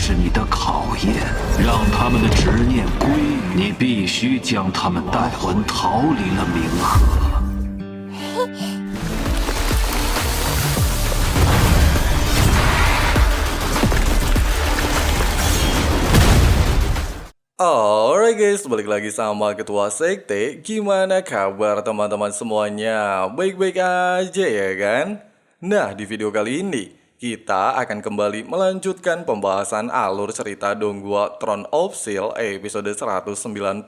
是你的考验，让他们的执念归于你，必须将他们带魂逃离了冥河。Alright guys, balik lagi sama Ketua Sekte. Gimana kabar teman-teman semuanya? Baik-baik aja ya kan? Nah, di video kali ini kita akan kembali melanjutkan pembahasan alur cerita Donghua Throne of Steel episode 193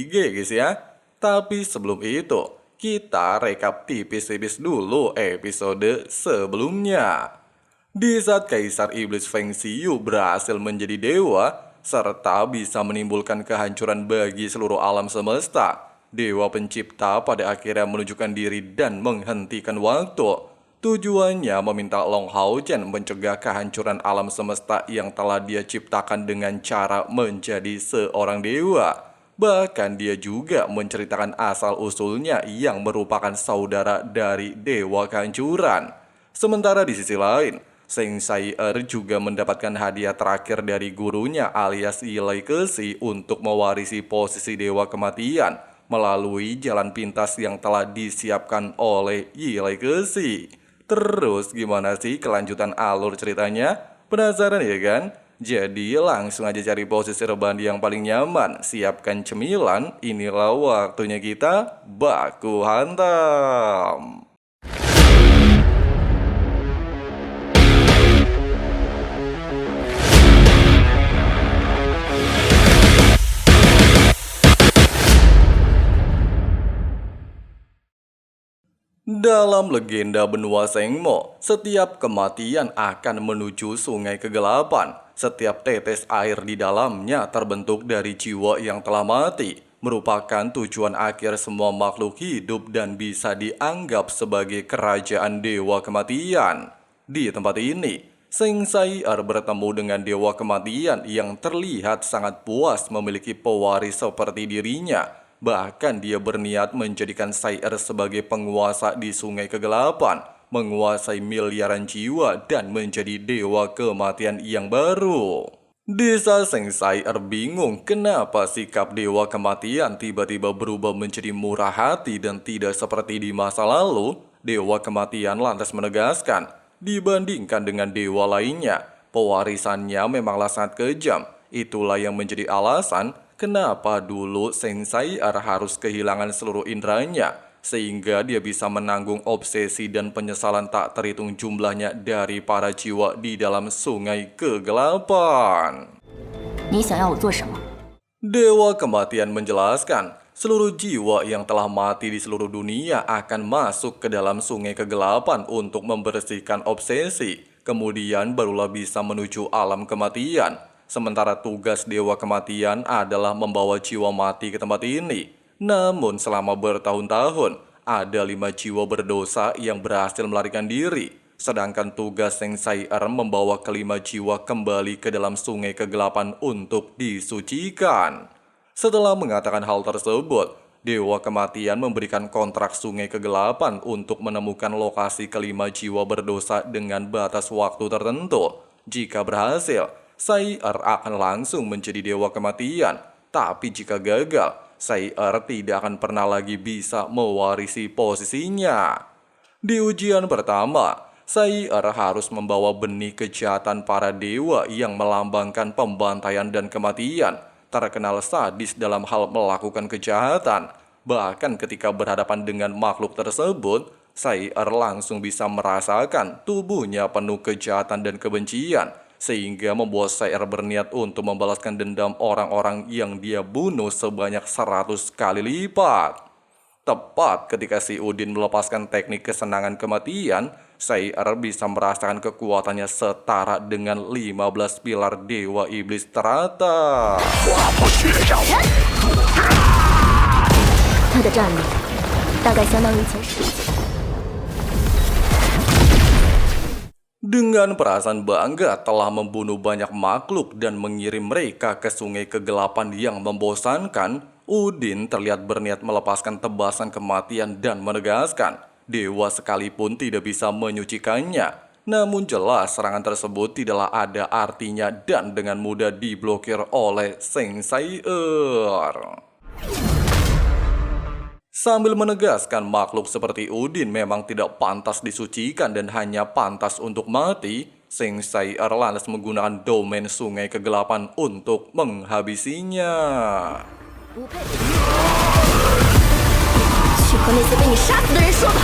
guys ya. Tapi sebelum itu, kita rekap tipis-tipis dulu episode sebelumnya. Di saat Kaisar Iblis Feng Xiyu berhasil menjadi dewa serta bisa menimbulkan kehancuran bagi seluruh alam semesta, Dewa Pencipta pada akhirnya menunjukkan diri dan menghentikan waktu. Tujuannya meminta Long Hao Chen mencegah kehancuran alam semesta yang telah dia ciptakan dengan cara menjadi seorang dewa. Bahkan dia juga menceritakan asal-usulnya yang merupakan saudara dari Dewa Kehancuran. Sementara di sisi lain, Seng Sai-er juga mendapatkan hadiah terakhir dari gurunya alias Yilai Kexi untuk mewarisi posisi Dewa Kematian melalui jalan pintas yang telah disiapkan oleh Yilai Kexi. Terus gimana sih kelanjutan alur ceritanya? Penasaran ya kan? Jadi langsung aja cari posisi rebahan yang paling nyaman, siapkan cemilan, inilah waktunya kita baku hantam. Dalam legenda benua Sengmo, setiap kematian akan menuju sungai kegelapan. Setiap tetes air di dalamnya terbentuk dari jiwa yang telah mati, merupakan tujuan akhir semua makhluk hidup dan bisa dianggap sebagai kerajaan Dewa Kematian. Di tempat ini, Seng Sai-er bertemu dengan Dewa Kematian yang terlihat sangat puas memiliki pewaris seperti dirinya. Bahkan dia berniat menjadikan Sai-er sebagai penguasa di Sungai Kegelapan, menguasai miliaran jiwa dan menjadi Dewa Kematian yang baru. Desa Seng Sai-er bingung kenapa sikap Dewa Kematian tiba-tiba berubah menjadi murah hati dan tidak seperti di masa lalu. Dewa Kematian lantas menegaskan, dibandingkan dengan dewa lainnya, pewarisannya memanglah sangat kejam. Itulah yang menjadi alasan kenapa dulu Seng Sai-er harus kehilangan seluruh inderanya, sehingga dia bisa menanggung obsesi dan penyesalan tak terhitung jumlahnya dari para jiwa di dalam Sungai Kegelapan. Dewa Kematian menjelaskan, seluruh jiwa yang telah mati di seluruh dunia akan masuk ke dalam Sungai Kegelapan untuk membersihkan obsesi, kemudian barulah bisa menuju alam kematian. Sementara tugas Dewa Kematian adalah membawa jiwa mati ke tempat ini. Namun selama bertahun-tahun, ada 5 jiwa berdosa yang berhasil melarikan diri. Sedangkan tugas Seng Sai-er membawa kelima jiwa kembali ke dalam Sungai Kegelapan untuk disucikan. Setelah mengatakan hal tersebut, Dewa Kematian memberikan kontrak Sungai Kegelapan untuk menemukan lokasi kelima jiwa berdosa dengan batas waktu tertentu. Jika berhasil, Sai-er akan langsung menjadi Dewa Kematian. Tapi jika gagal, Sai-er tidak akan pernah lagi bisa mewarisi posisinya. Di ujian pertama, Sai-er harus membawa benih kejahatan para dewa yang melambangkan pembantaian dan kematian. Terkenal sadis dalam hal melakukan kejahatan. Bahkan ketika berhadapan dengan makhluk tersebut, Sai-er langsung bisa merasakan tubuhnya penuh kejahatan dan kebencian, sehingga membuat Sai-er berniat untuk membalaskan dendam orang-orang yang dia bunuh sebanyak 100 kali lipat. Tepat ketika si Udin melepaskan teknik kesenangan kematian, Sai-er bisa merasakan kekuatannya setara dengan 15 pilar Dewa Iblis teratas. Dengan perasaan bangga telah membunuh banyak makhluk dan mengirim mereka ke Sungai Kegelapan yang membosankan, Udin terlihat berniat melepaskan tebasan kematian dan menegaskan, dewa sekalipun tidak bisa menyucikannya. Namun jelas serangan tersebut tidaklah ada artinya dan dengan mudah diblokir oleh Seng Sai'er. Sambil menegaskan makhluk seperti Udin memang tidak pantas disucikan dan hanya pantas untuk mati, Seng Sai'er lantas menggunakan domain sungai kegelapan untuk menghabisinya. 不配。去和那些被你杀死的人说吧。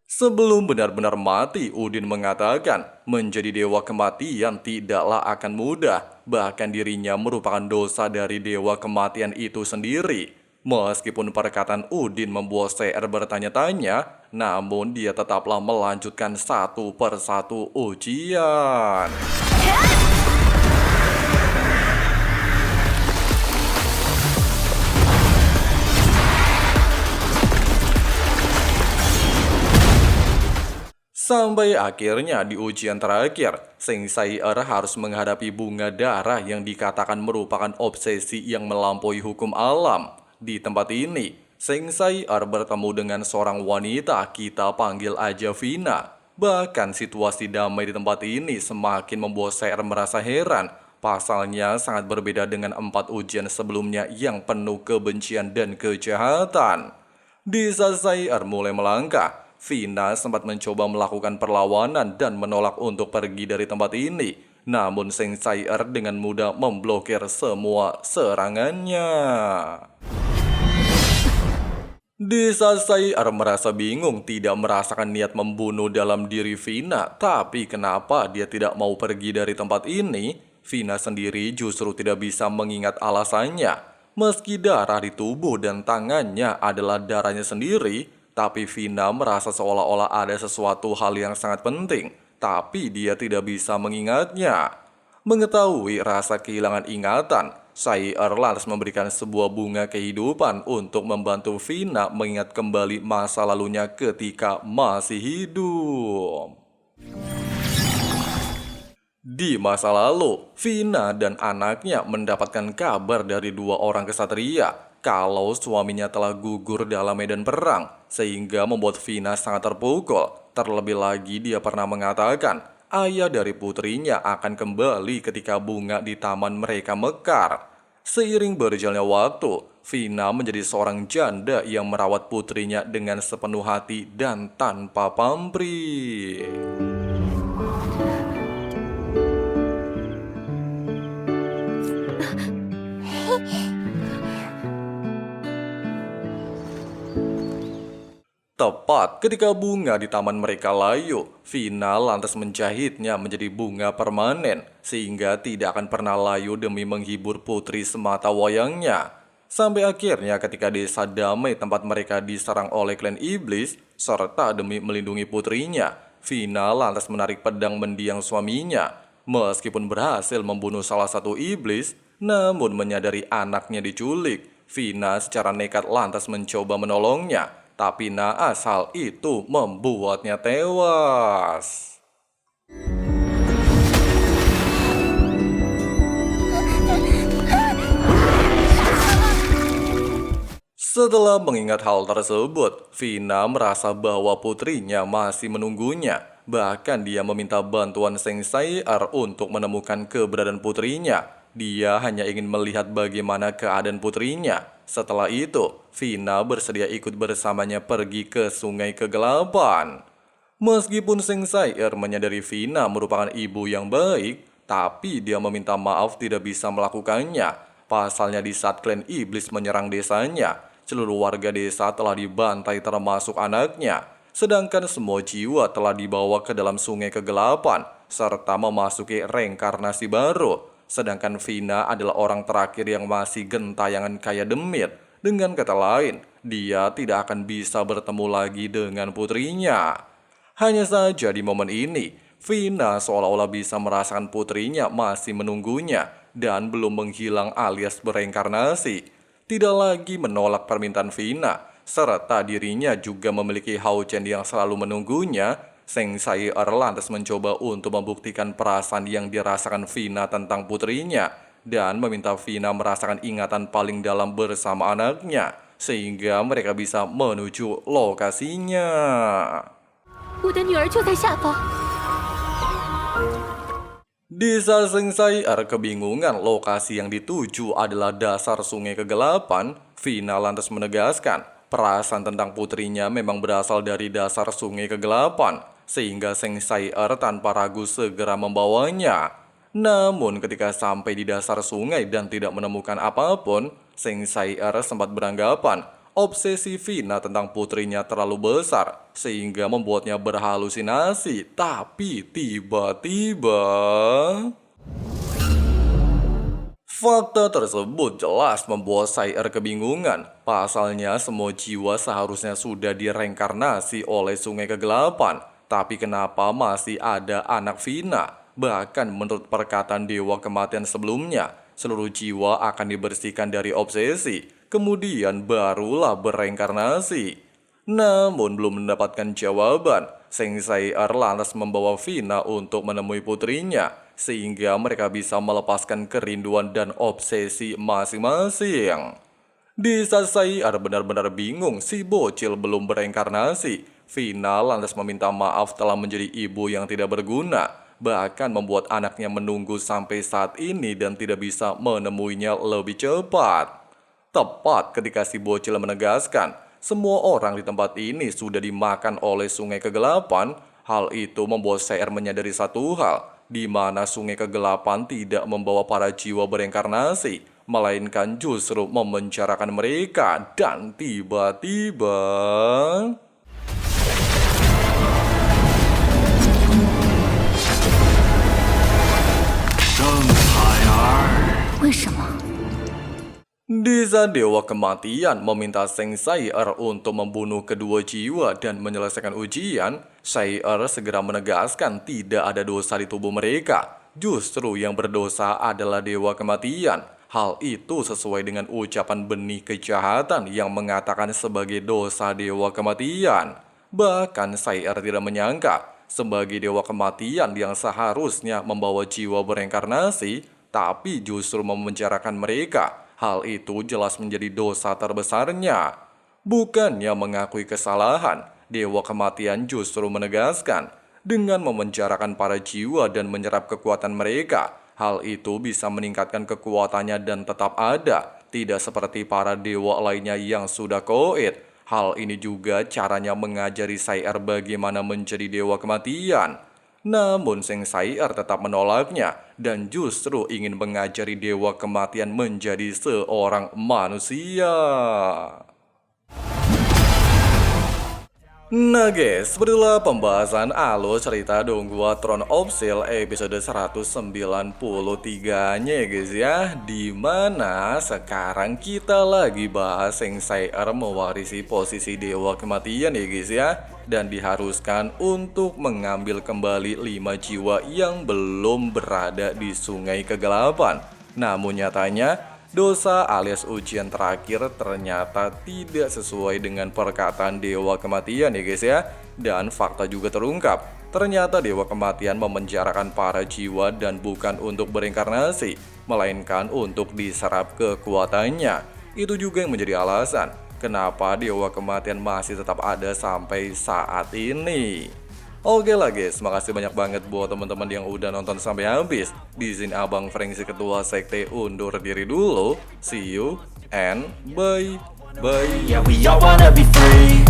Sebelum benar-benar mati, Udin mengatakan menjadi dewa kematian tidaklah akan mudah. Bahkan dirinya merupakan dosa dari dewa kematian itu sendiri. Meskipun perkataan Udin membuat CR bertanya-tanya, namun dia tetaplah melanjutkan satu persatu ujian. Sampai akhirnya di ujian terakhir, Seng Sai'er harus menghadapi bunga darah yang dikatakan merupakan obsesi yang melampaui hukum alam. Di tempat ini, Seng Sai'er bertemu dengan seorang wanita, kita panggil aja Vina. Bahkan situasi damai di tempat ini semakin membuat CR merasa heran. Pasalnya sangat berbeda dengan 4 ujian sebelumnya yang penuh kebencian dan kejahatan. Di saat CR mulai melangkah, Vina sempat mencoba melakukan perlawanan dan menolak untuk pergi dari tempat ini. Namun Seng Sai'er dengan mudah memblokir semua serangannya. Di saat Sai'er merasa bingung tidak merasakan niat membunuh dalam diri Vina, tapi kenapa dia tidak mau pergi dari tempat ini? Vina sendiri justru tidak bisa mengingat alasannya. Meski darah di tubuh dan tangannya adalah darahnya sendiri, tapi Vina merasa seolah-olah ada sesuatu hal yang sangat penting, tapi dia tidak bisa mengingatnya. Mengetahui rasa kehilangan ingatan, Sai'er lantas memberikan sebuah bunga kehidupan untuk membantu Vina mengingat kembali masa lalunya ketika masih hidup. Di masa lalu, Vina dan anaknya mendapatkan kabar dari 2 orang kesatria kalau suaminya telah gugur dalam medan perang, sehingga membuat Vina sangat terpukul. Terlebih lagi dia pernah mengatakan ayah dari putrinya akan kembali ketika bunga di taman mereka mekar. Seiring berjalannya waktu, Vina menjadi seorang janda yang merawat putrinya dengan sepenuh hati dan tanpa pamrih. Tepat ketika bunga di taman mereka layu, Vina lantas menjahitnya menjadi bunga permanen, sehingga tidak akan pernah layu demi menghibur putri semata wayangnya. Sampai akhirnya ketika desa damai tempat mereka diserang oleh klan iblis, serta demi melindungi putrinya, Vina lantas menarik pedang mendiang suaminya. Meskipun berhasil membunuh salah satu iblis, namun menyadari anaknya diculik, Vina secara nekat lantas mencoba menolongnya. Tapi naas hal itu membuatnya tewas. Setelah mengingat hal tersebut, Vina merasa bahwa putrinya masih menunggunya. Bahkan dia meminta bantuan Seng Sai'er untuk menemukan keberadaan putrinya. Dia hanya ingin melihat bagaimana keadaan putrinya. Setelah itu, Vina bersedia ikut bersamanya pergi ke Sungai Kegelapan. Meskipun Seng Sai'er menyadari Vina merupakan ibu yang baik, tapi dia meminta maaf tidak bisa melakukannya. Pasalnya di saat klan iblis menyerang desanya, seluruh warga desa telah dibantai termasuk anaknya. Sedangkan semua jiwa telah dibawa ke dalam Sungai Kegelapan, serta memasuki reinkarnasi baru. Sedangkan Vina adalah orang terakhir yang masih gentayangan kaya demit. Dengan kata lain, dia tidak akan bisa bertemu lagi dengan putrinya. Hanya saja di momen ini, Vina seolah-olah bisa merasakan putrinya masih menunggunya dan belum menghilang alias bereinkarnasi. Tidak lagi menolak permintaan Vina, serta dirinya juga memiliki Hao Chen yang selalu menunggunya. Seng Sai'er lantas mencoba untuk membuktikan perasaan yang dirasakan Vina tentang putrinya dan meminta Vina merasakan ingatan paling dalam bersama anaknya sehingga mereka bisa menuju lokasinya. 我的女儿就在下方。 Di saat Seng Sai-er kebingungan lokasi yang dituju adalah dasar sungai kegelapan, Vina lantas menegaskan perasaan tentang putrinya memang berasal dari dasar sungai kegelapan, sehingga Seng Sai-er tanpa ragu segera membawanya. Namun ketika sampai di dasar sungai dan tidak menemukan apapun, Seng Sai-er sempat beranggapan obsesi Vina tentang putrinya terlalu besar sehingga membuatnya berhalusinasi. Tapi tiba-tiba fakta tersebut jelas membuat Sai-er kebingungan. Pasalnya semua jiwa seharusnya sudah direinkarnasi oleh sungai kegelapan. Tapi kenapa masih ada anak Vina? Bahkan menurut perkataan Dewa Kematian sebelumnya, seluruh jiwa akan dibersihkan dari obsesi, kemudian barulah bereinkarnasi. Namun belum mendapatkan jawaban, Seng Sai-er lantas membawa Vina untuk menemui putrinya, sehingga mereka bisa melepaskan kerinduan dan obsesi masing-masing. Di saat Sai-er benar-benar bingung si bocil belum bereinkarnasi, Vina lantas meminta maaf telah menjadi ibu yang tidak berguna, bahkan membuat anaknya menunggu sampai saat ini dan tidak bisa menemuinya lebih cepat. Tepat ketika si bocil menegaskan semua orang di tempat ini sudah dimakan oleh sungai kegelapan, hal itu membuat Sai-er menyadari satu hal, di mana sungai kegelapan tidak membawa para jiwa bereinkarnasi, melainkan justru memenjarakan mereka. Dan tiba-tiba di saat Dewa Kematian meminta Seng Sai-er untuk membunuh kedua jiwa dan menyelesaikan ujian, Sai-er segera menegaskan tidak ada dosa di tubuh mereka. Justru yang berdosa adalah Dewa Kematian. Hal itu sesuai dengan ucapan benih kejahatan yang mengatakan sebagai dosa Dewa Kematian. Bahkan Sai-er tidak menyangka, sebagai Dewa Kematian yang seharusnya membawa jiwa bereinkarnasi, tapi justru memenjarakan mereka. Hal itu jelas menjadi dosa terbesarnya. Bukannya mengakui kesalahan, Dewa Kematian justru menegaskan, dengan memenjarakan para jiwa dan menyerap kekuatan mereka, hal itu bisa meningkatkan kekuatannya dan tetap ada, tidak seperti para dewa lainnya yang sudah koid. Hal ini juga caranya mengajari Sai-er bagaimana menjadi Dewa Kematian. Namun Seng Sai-er tetap menolaknya dan justru ingin mengajari Dewa Kematian menjadi seorang manusia. Nah guys, sepertilah pembahasan alur cerita Donghua Throne of Steel episode 193-nya ya guys ya. Dimana sekarang kita lagi bahas Seng Sai-er mewarisi posisi Dewa Kematian ya guys ya. Dan diharuskan untuk mengambil kembali 5 jiwa yang belum berada di sungai kegelapan. Namun nyatanya dosa alias ujian terakhir ternyata tidak sesuai dengan perkataan Dewa Kematian ya guys ya. Dan fakta juga terungkap, ternyata Dewa Kematian memenjarakan para jiwa dan bukan untuk bereinkarnasi, melainkan untuk diserap kekuatannya. Itu juga yang menjadi alasan kenapa Dewa Kematian masih tetap ada sampai saat ini. Oke lah guys, makasih banyak banget buat teman-teman yang udah nonton sampai habis. Di sini Abang Frengsi Ketua Sekte undur diri dulu. See you and bye. Yeah, we all wanna be free.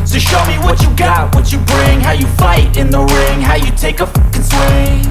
So show me what you got, what you bring, how you fight in the ring, how you take a fucking swing.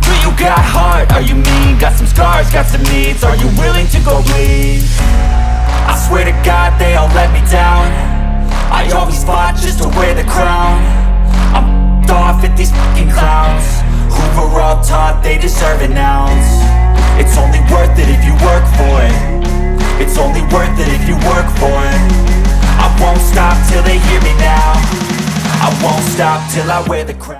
Do you got heart? Are you mean? Got some scars, got some needs. Are you willing to go bleed? I swear to God they all let me down. I always fought just to wear the crown. I'm off at these fucking clowns who were all taught they deserve an ounce. It's only worth it if you work for it. It's only worth it if you work for it. I won't stop till they hear me now. I won't stop till I wear the crown.